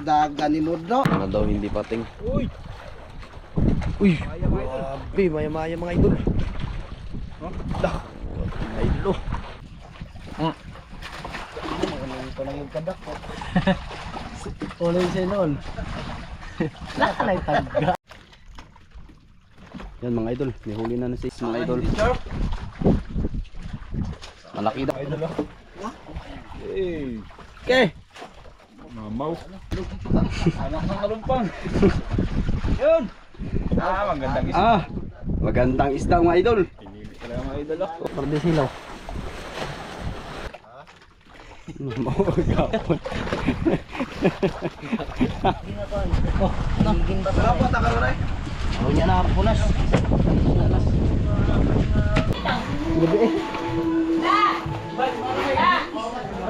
dagan ni Nudno. Ano daw hindi pating. Uy! Grabe, maya-maya mga idol. Dah! Idol. Ito lang yung kadak ko. Uloy siya noon. Nakalay tagga. Yan mga idol, may huli na na sis mga idol. Malaki daw. Idol ah. Hey, Okay. mamaw. Anak ng kalumpang. Yun. Magandang isda. Magandang isda mga idol. Pinili ka lang mga idol ah. Pwede silaw. Gapon. Salamat na karoon ay. Ano niya na punas. Gabi eh.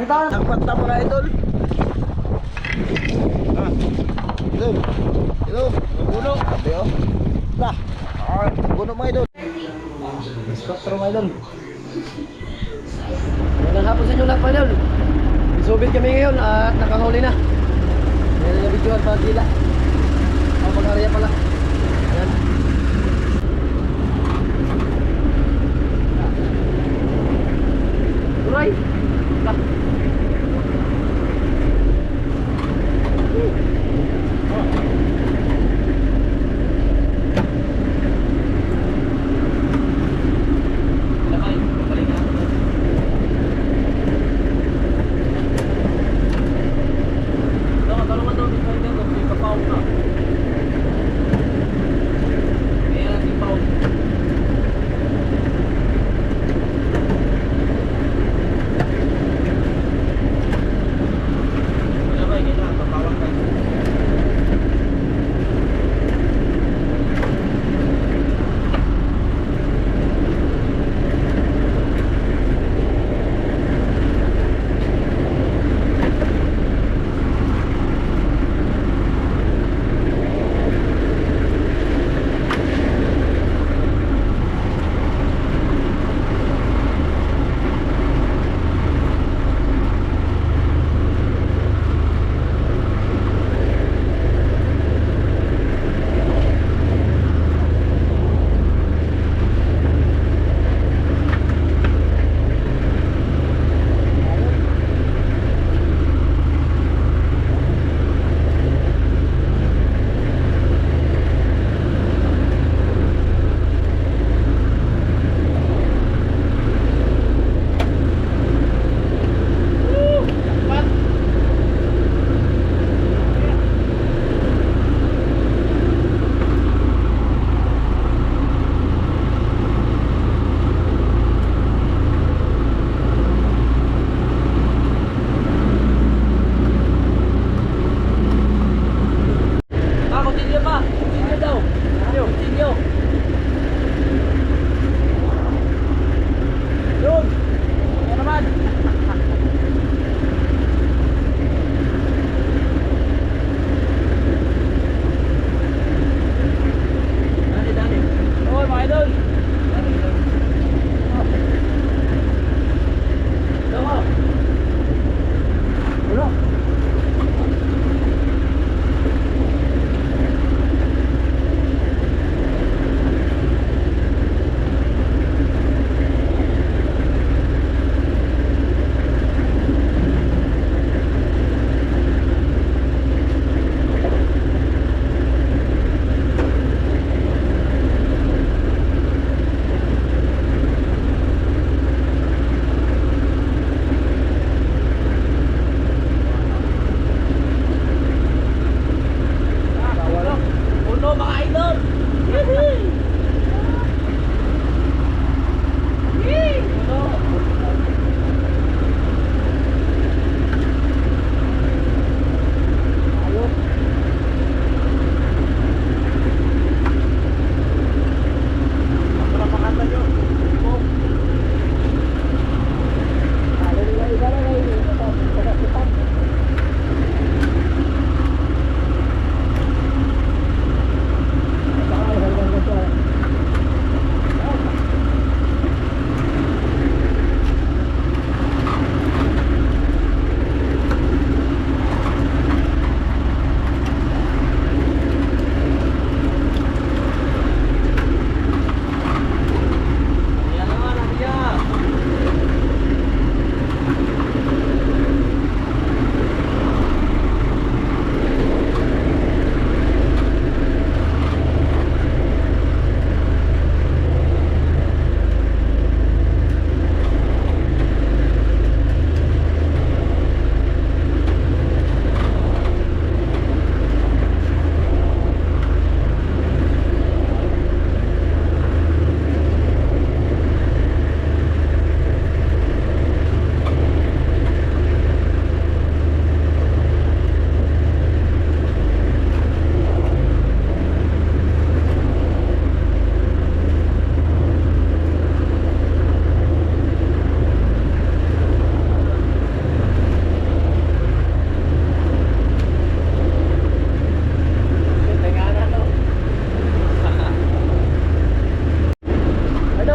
Dapat na mga idol. Idol. Idol. Puno. Ayo. Nah. Puno mga idol. Instructor mga idol. Magandang hapon sa inyo lahat mga idol. Isubit kami ngayon at nakahuli na. Meron na video at pagkila. Ang pag-area pala. Ayan. Turay! Lah!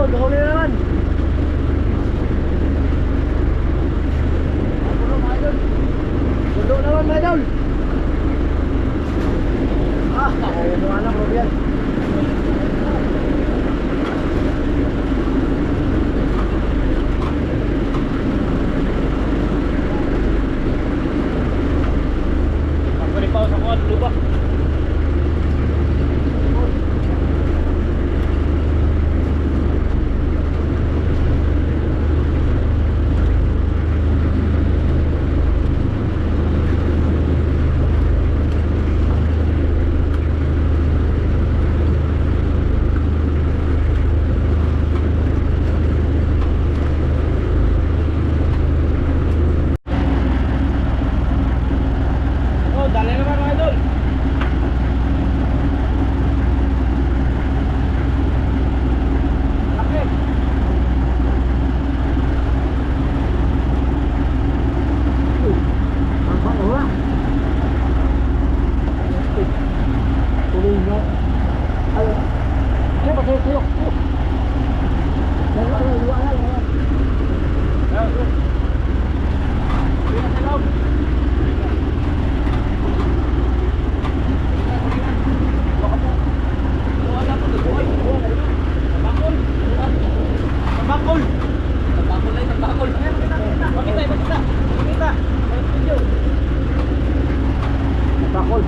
idol, huli na naman. Puno mga idol. Puno naman mga idol. Ay, mga anak, bro yan. Pagpalipaw sa kuwan, lupa. Oh, dali naman mga idol. Laki. Apa ba? Tuloy mo. Ay, ano ba tayo? Dalawa. Ayun, bro. Hindi na sa loob. Tabakol! Tabakol na yung tabakol. Pakita. Bakol.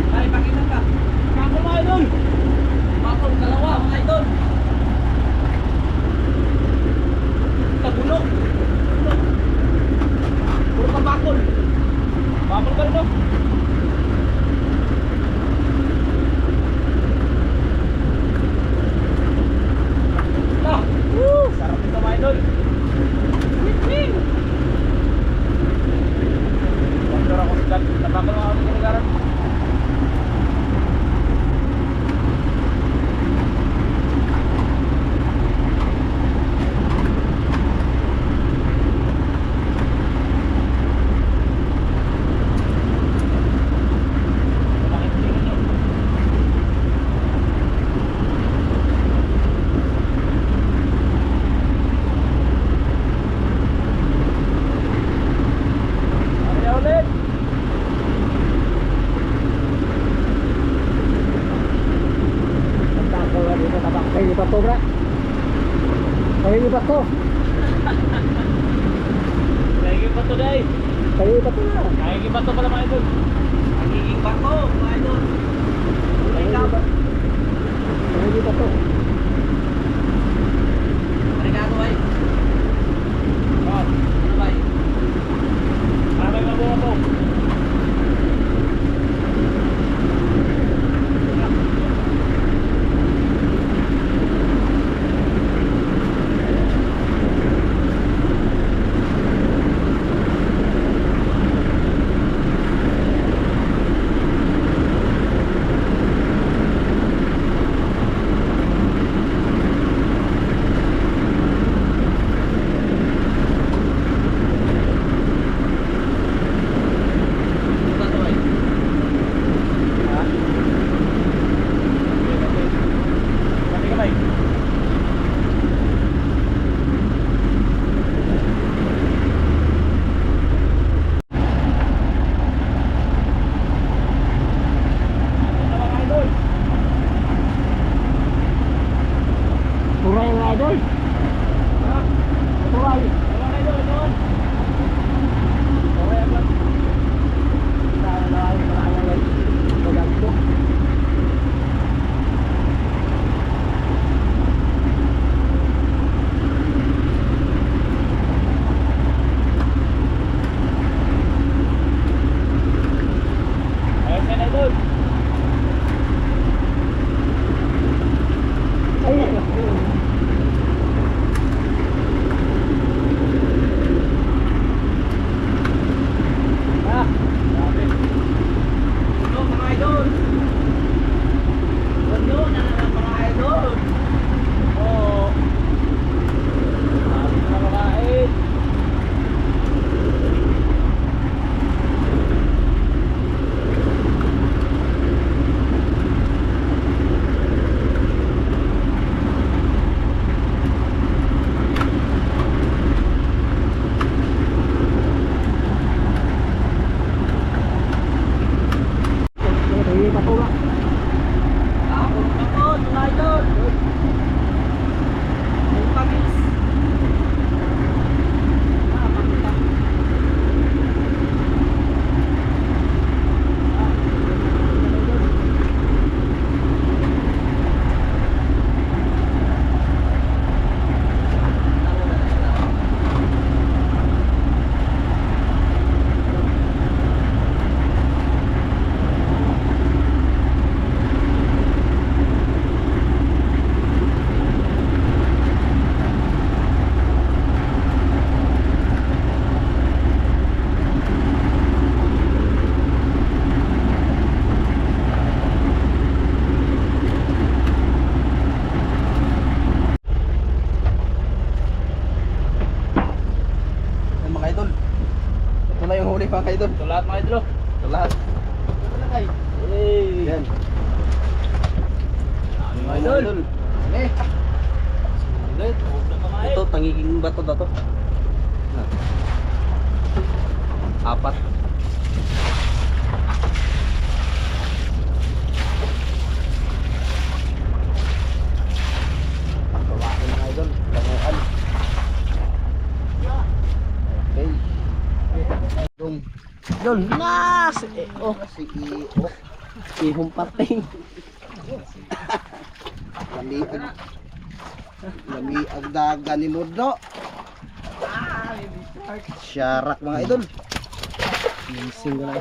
Ay, pakita ka. Tabakol mga idol. Tabakol, dalawa mga idol. Tabulok. Puro tabakol. Tabakol ka rin, no? Ah! Woo! Sarap ito mga idol. Wing! Pagdara ko sa tabakol mga ako kinigaran. Ano ulit? Bakol na dito tabak. Kayo ba to, bra? Kayo ba to? Nagiging bato day. Kayo ba to na? Nagiging bato pala mga idol. Nagiging bato mga idol. Kulay Kayo ka. ba? Kayo ba to? Arigato ay. Oh, ano ba? Ano ba yung mabuha po? Turay mga idol. Turay. Ay, mga idol. Ito lahat mga idol. Ito lahat. Hey. Yan. Mga idol. Eh, Ulit. Huwag na mga ito, tangiging bato na to. Apat. Bawain mga idol. Banguan. Okay. Idol, nas! Oh, Si Iyo. ihong pating. Lami ang daga ni Mudro. Syarak mga idol. Gising ko na.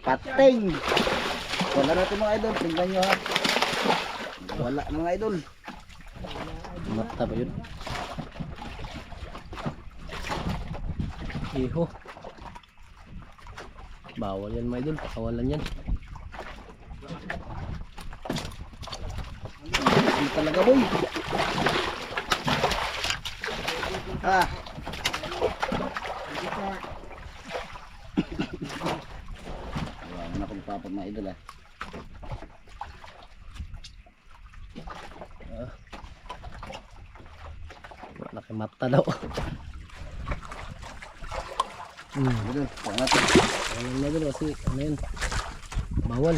Pating. Wala natin mga idol. Tingnan nyo ha. Wala na mga idol. Mata ba yun? Iho. Bawal yan mga idol, pakawalan yan. Hindi talaga boy. Ah. Wala na akong papat mga idol ah. Wala kay mata daw. Idol, wala natin. Pakawalan na idol kasi ano yan. Bawal.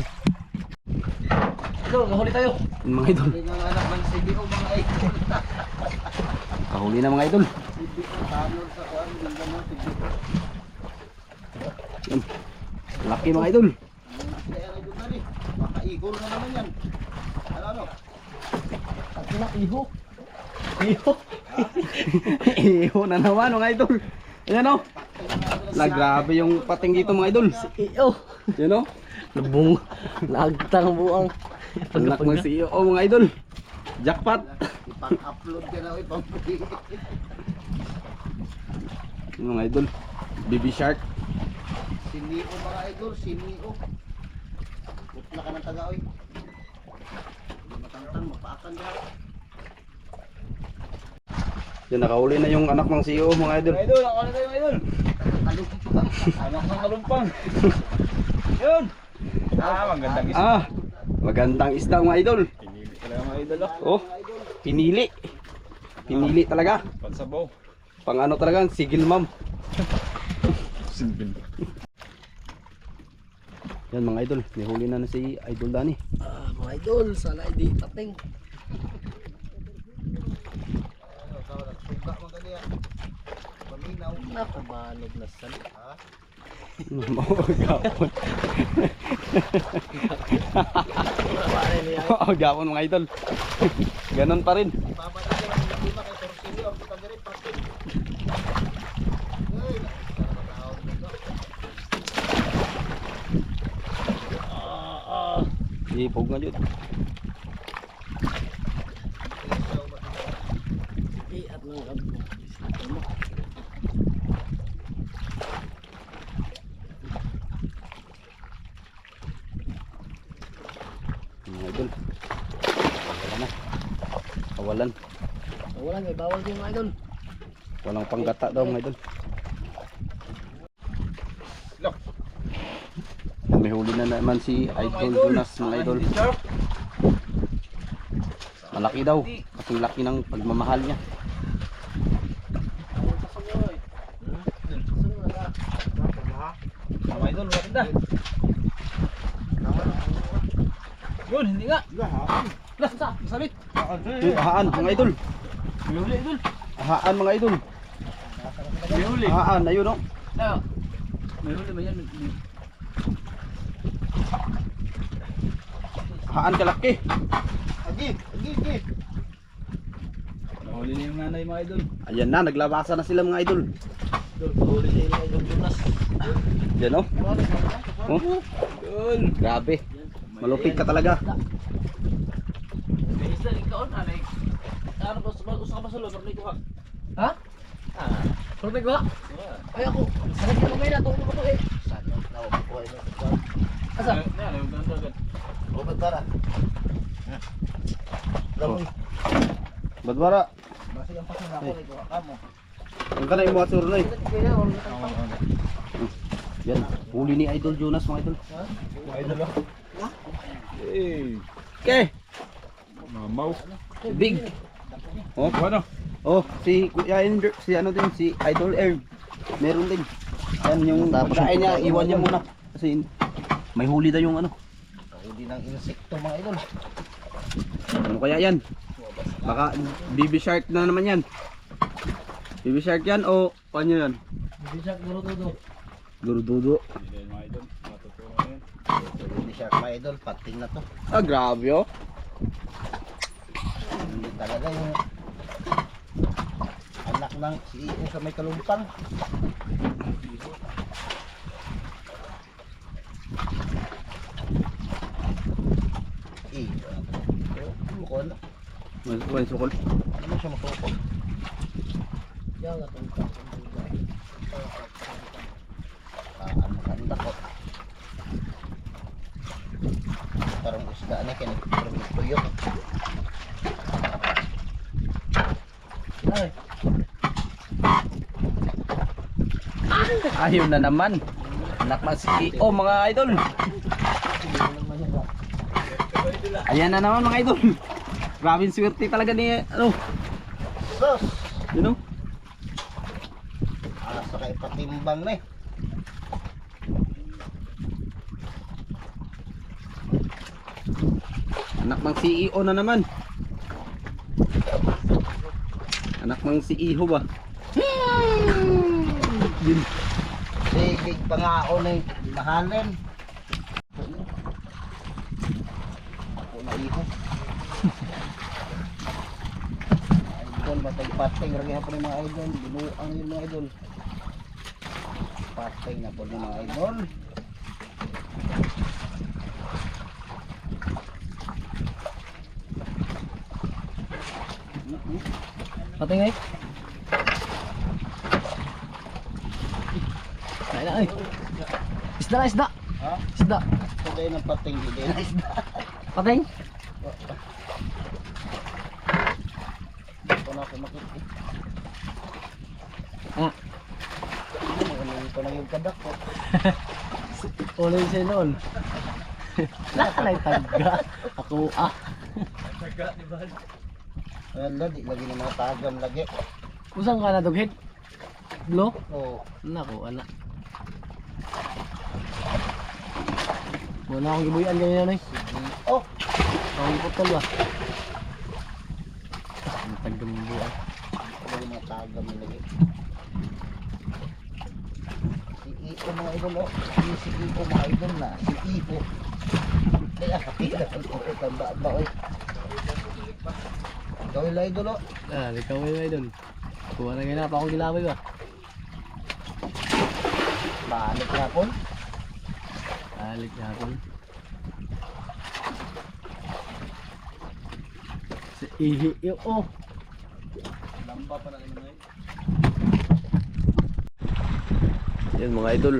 Idol, nahuli tayo. Mga idol. Hindi nga anak ng CBO mga idol. Kahuli na mga idol. Yan. Laki mga idol. Makaigol na naman yan. Ano? Ako na, iho. Iho. Iho na naman mga idol. Ayan o. Grabe yung pating dito mga idol. Iho. Yan o. Nabung. Nagtang buang. Anak ng CEO mga idol. Jackpot. Ipang-upload ka na ipang-play. Mga idol. Baby Shark. Sinio mga idol. Sinio. Bukla ka ng taga-oy. Hindi matangtang. Mapaakan ka. Yan, nakahuli na yung anak ng CEO mga idol. Mga idol, nakakala tayo mga idol. Kalumpang. Anak ng kalumpang. Yun. Magandang isa. Magandang isda mga idol. Pinili talaga mga idol. Oh, pinili. Pinili talaga. Pansabaw. Pang ano talaga, sigil ma'am. Sinbin. Yan mga idol, may huli na si Idol Danny. Mga idol, sana hindi pating. Nakabalog na san. Gapon. Gapon mga idol. Ganon pa rin. Ipog nga yun. Iat ng Mga idol. Wala na. Kawalan. wala, may bawal din mga idol. Walang panggata daw mga idol. May huli na naman si Idol Jonas mga idol. Malaki daw. Kasing laki ng pagmamahal niya. Mga idol, maganda. Yun, hindi nga. Lah, sa, sabit. Ahaan mga idol. May huli idol. Ahaan mga idol. May huli. Ahaan, ayun o. Tayo. May huli ba yan? Ahaan kalaki. Agi. Nahuli na yung nanay mga idol. Ayan na, naglabasa na sila mga idol. Huli na yung idol Jonas. Yan o. Oh, Idol. grabe. Malupit ka talaga. May isda, ikaw na. Ano ba, usap ka ba sa loob? May kuha. Ha? Sorry ko ha? Ay ako, sarap na kumay na, tungkol ko to eh. Saan yung tawag ko ay asa? Yan, yung ganda agad. Ba't bara? Ba't bara? Basta yung pasang ako, ikaw ka mo. Ang kanay mo at surnoy. Yan, huli ni Idol Jonas mga idol. Okay. Mamaw. Big. Oh, Ano? oh, si Kuya Ender, si ano din, si Idol Erb. Meron din. Yan yung pagkain niya, iwan niya muna. Kasi may huli daw yung ano. Huli ng insekto mga idol. Ano kaya yan? Baka baby shark na naman yan. Baby shark yan o ano yan? Bisak guro-todo. Durududo. Hindi mga idol. Matutunan yan. Hindi siya mga idol, pating na to. Ah, grabe oh. Hindi talaga yung anak ng CEO sa may kalumpang. Mukha na. May sukol. Ano mo siya makukol? Yan nga itong ang maganda ko. Parang isda na kaya parang tuyok. Ay, Ayun na naman. Anak ng CEO mga idol. Ayan na naman mga idol. Grabe yung swerte talaga ni ano. sus! You know? Alas na kayo patimbang na eh. Anak ng CEO na naman. Anak ng CEO ba? Yun. Sige, pangako na yung mahalin. Ako na iho. Idol, matay pating. Ragyan po ng mga idol. Binuang yung mga idol. Pating na po ng mga idol. Pating ay. Ay na ay. Isda na isda. Ha? Isda. Tagay ng pating. Hindi na isda. Pating. Ako na ako makita. Ah. Ano pa na yung kadak ko. Uloy siya noon. Nakalay tagga. Ako ah. Wala, di lagi ng mga tagam lagi. Kusang ka na dughead? Lo? Oo. Nako, ana. Wala akong gibuyan ganyan na eh. Oh! Akong putol ba? Ang taggambuan. Wala yung mga tagam lagi. Si Ipo mga idol, oh. Si Ipo mga idol na. Si Ipo. Kaya kapila ang tanda ba, oy. Gawin lang idol, oh. Ah, likaw mo yun doon. Kuha na ganyan pa akong gilaway ba? Balik na po. Alik na hapon. Si Ihi, oh. Lamba pa na naman eh. Yan mga idol.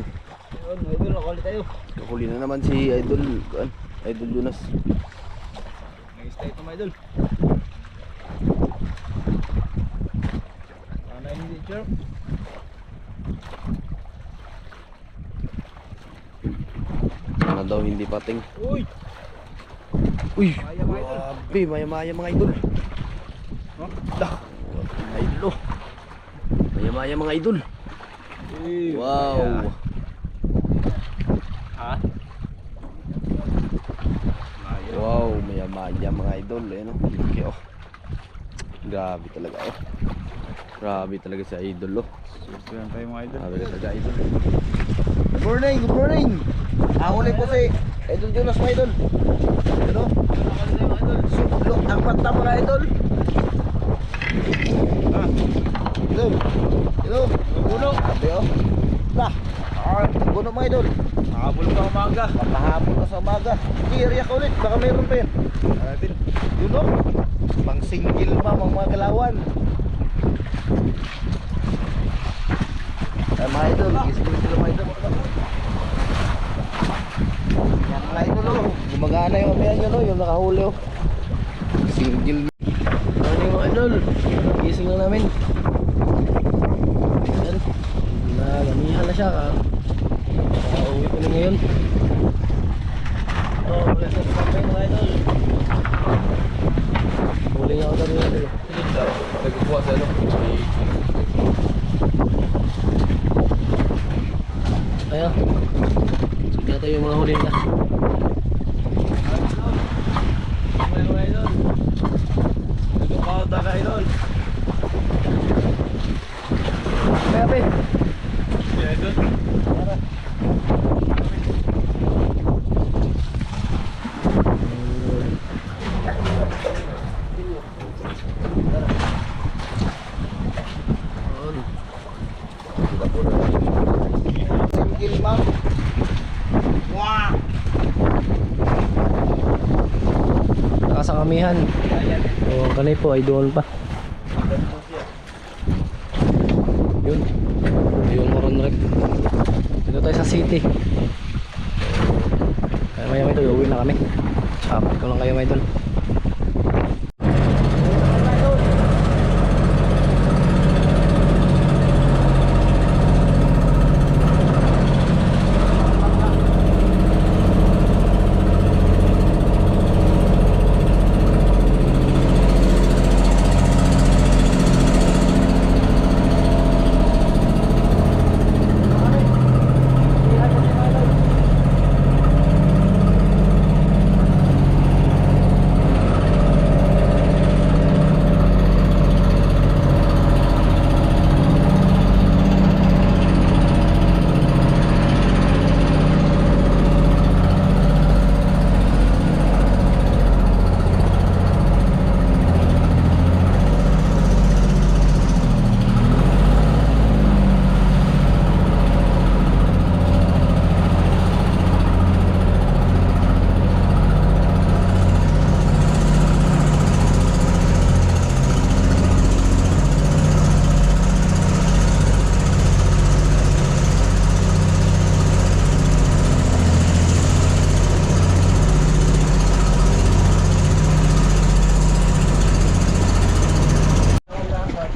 Ayun, mga idol, nakuli tayo. Nakuli na naman si Idol, Idol Jonas. May stay ito mga idol. Ano yung teacher? Sana daw hindi pating. Uy! Uy! Maya mga idol. Grabe, maya-maya mga idol. Huh? Dah! Mga idol oh. Maya-maya mga idol. Uy, Wow! maya. Ha? Maya. Wow, maya-maya mga idol. Ayan oh, laki oh. Grabe talaga oh. Grabe talaga sa idol oh. Susuyan tayo mga idol. Grabe talaga idol. Good morning, good morning. Ahuli po si Idol Jonas mga idol. Ano? Suklok ang pata mga idol. Ah, Idol. Idol. puno. Sabi oh. Nah. Puno mga idol. Nakabul pa umaga. Papahapon na sa umaga. Kiriya ka ulit. Baka mayroon pa yun. Ano natin? Yun oh. Pang single pa mga galawan. Ay mga idol. Gising sila mga idol. Yan mga idol oh. Gumagana yung amayan yun oh. Yung nakahuli oh. Single. Ano yung idol? Gising lang namin. na siya. Uwi ko na ngayon. Oh, wala sa campaign mga idol. Huli nga ako dali na idol. Nagkukuha sa ano? Kaya, sige natin yung mga huli nila. Mga idol. Nagkukuha ka idol. Kaya pe. Yeah, good. Tara. Singgil ma'am. Wah! Saka sa kamihan. O, kanay po ay doon pa. Yun. Yung moron rep. Dito tayo sa city. Kaya maya may ito, uwi na kami. Sapat ko lang kayo may doon.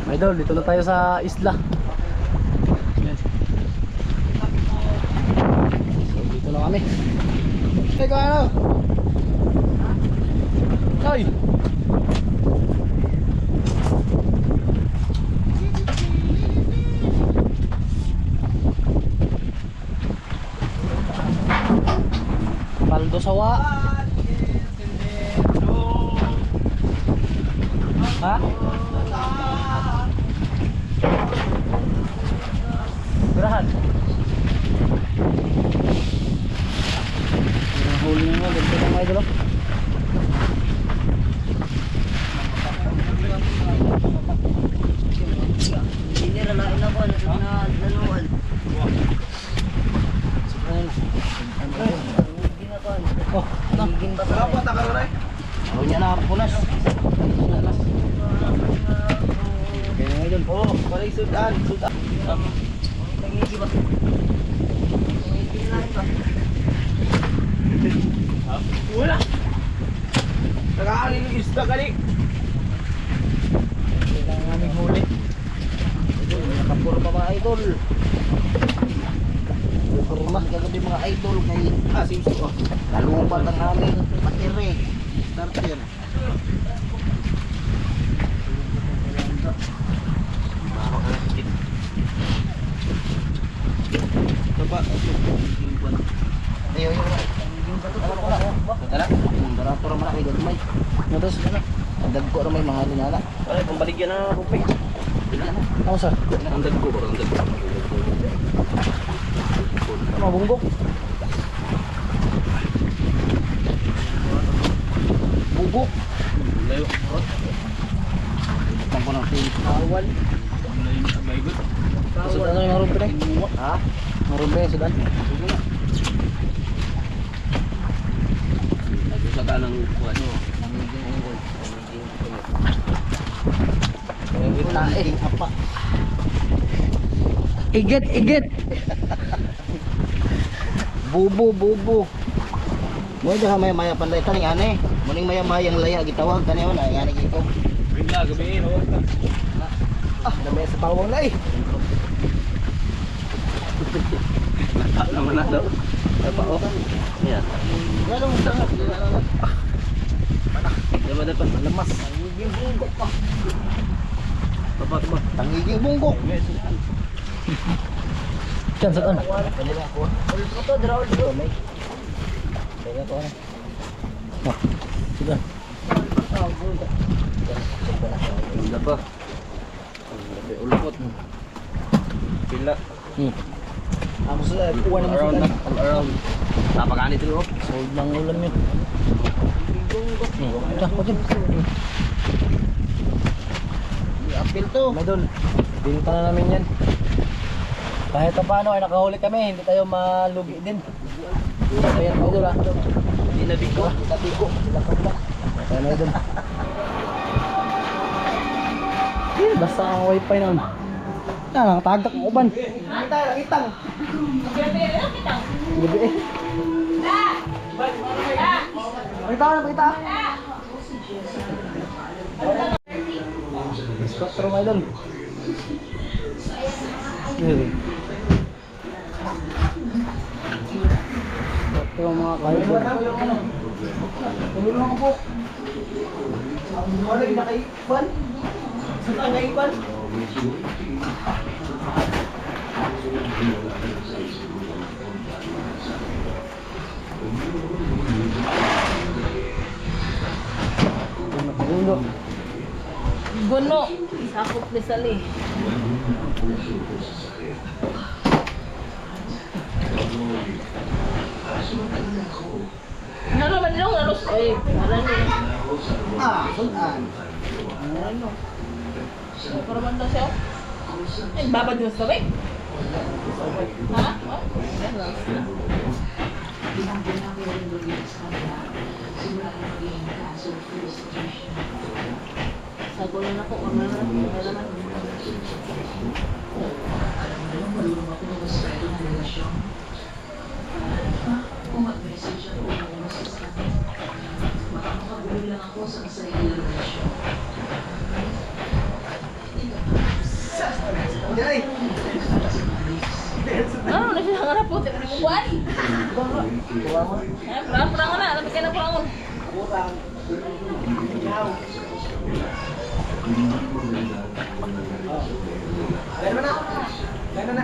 Idol, dito na tayo sa isla. So, dito na kami. Teka ano? Ay! Paldo sawa. Ha? Berahan. Huli na ganito na mga idol. Hindi nalain ako na nanuwan. Oh, Higin ba Wala po, takaroray. oh niya na punas. Kaya mga idol. Oh, paling sudan, sudan. Nangigi ba? Wala. Nakakalin yung isda kali. Kailangan naming huli. Nakapuro pa mga idol. Puruman kagabi mga idol kay Simso. Oh. kalupat ang aming patire. Starter. Baba. Ayo yung Tara. barato ra malaki gamay. Natos na. Ang dagko ra may mga linala. Ay, pambaligyan na rupi. Ako sa Ang dagko ba? Ang dagko. mabunggok. Bubok. Layo. Tang ko ng tin. Awal. Layo na may good. Sudan na yung marumpi na. Ha? Marumpi, sudan. Ito sa kanang kuwan. Namiging ungol. Wait na eh. Namiging apa. Igit, igit. Bubo, bubo. Mo dah maya-maya panday tani ane. Muning maya-mayang laya gitawag tani ona ngani giko. Bigla gabi no. Ah, dami sa pawang na eh. Lata naman na daw. Apa oh. Yan. Lalong sarap. Diba dapat malamas. Tangiging bunggok pa. Baba. Tangiging bunggok. Diyan, saan? Kanila ako. Ulit mo to, draw dito. May. Kaya ko na. Sige. Ganda pa. Lebih ulpot. Pila. Amo sila, kuha naman Around sila. na. All around. Napakanit ito. Sold ng ulam yun. Ito, dyan. Apil to. May doon. Binta na namin yan. Kahit pa paano ay nakahuli kami, hindi tayo malugi din. Ayan, may doon ah. Hindi nabigo. Nabigo. Sila pa ba? Kaya may doon. Basta ang wifi naman. Ah, tagak ng uban. Kita, itang. Gabi eh. Pakita na, pakita. Spectrum ay doon. Spectrum mga kaibigan. Tumulong ako po. Wala yung nakaipan. Saan ang nakaipan? Gono, sakop ni Sali. Ano man lang aros ay wala ni. Sunan. Para man daw siya. Eh babad mo sa tabi. Ha? Sagulan ako kung ano naman. Ano na siya hangarap po, tingnan mo buwan. Parang na, alam ka na po.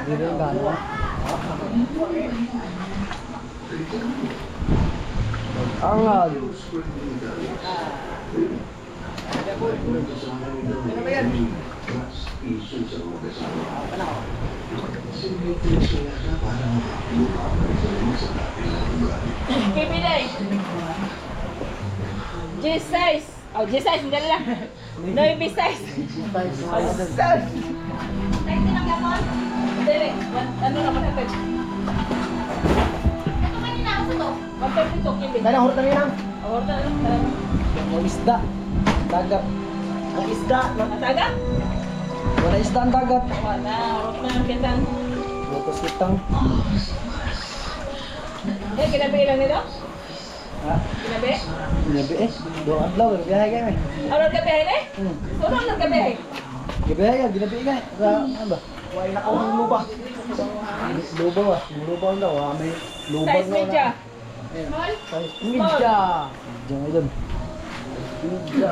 Hindi yung gano'n. Angad. Kipiday. G6. Oh, G6 hindi lang. No, B6. Dili, ano naman natin? Ito kanina ako sa to. Magpapit to, Kibin. Dahil ang hurot namin ang Award na lang. mga isda. Dagat. Ang isda. Nataga? Wala isda ang dagat. Wala, award na lang kita. Butos kitang. Eh, kinabi lang nito? Ha? Kinabi? Gabi eh. Doon adlaw. Gabiyahe kami. Award ka bihay na eh? Hmm. Sino ang nagkabihay? Gabiyahe ka. Ginabi ka. Sa ano ba? Wala na akong lupa. Lubaw ah. Lubaw daw ah. May lubaw Size media. Midya. Midya ngayon. Midya.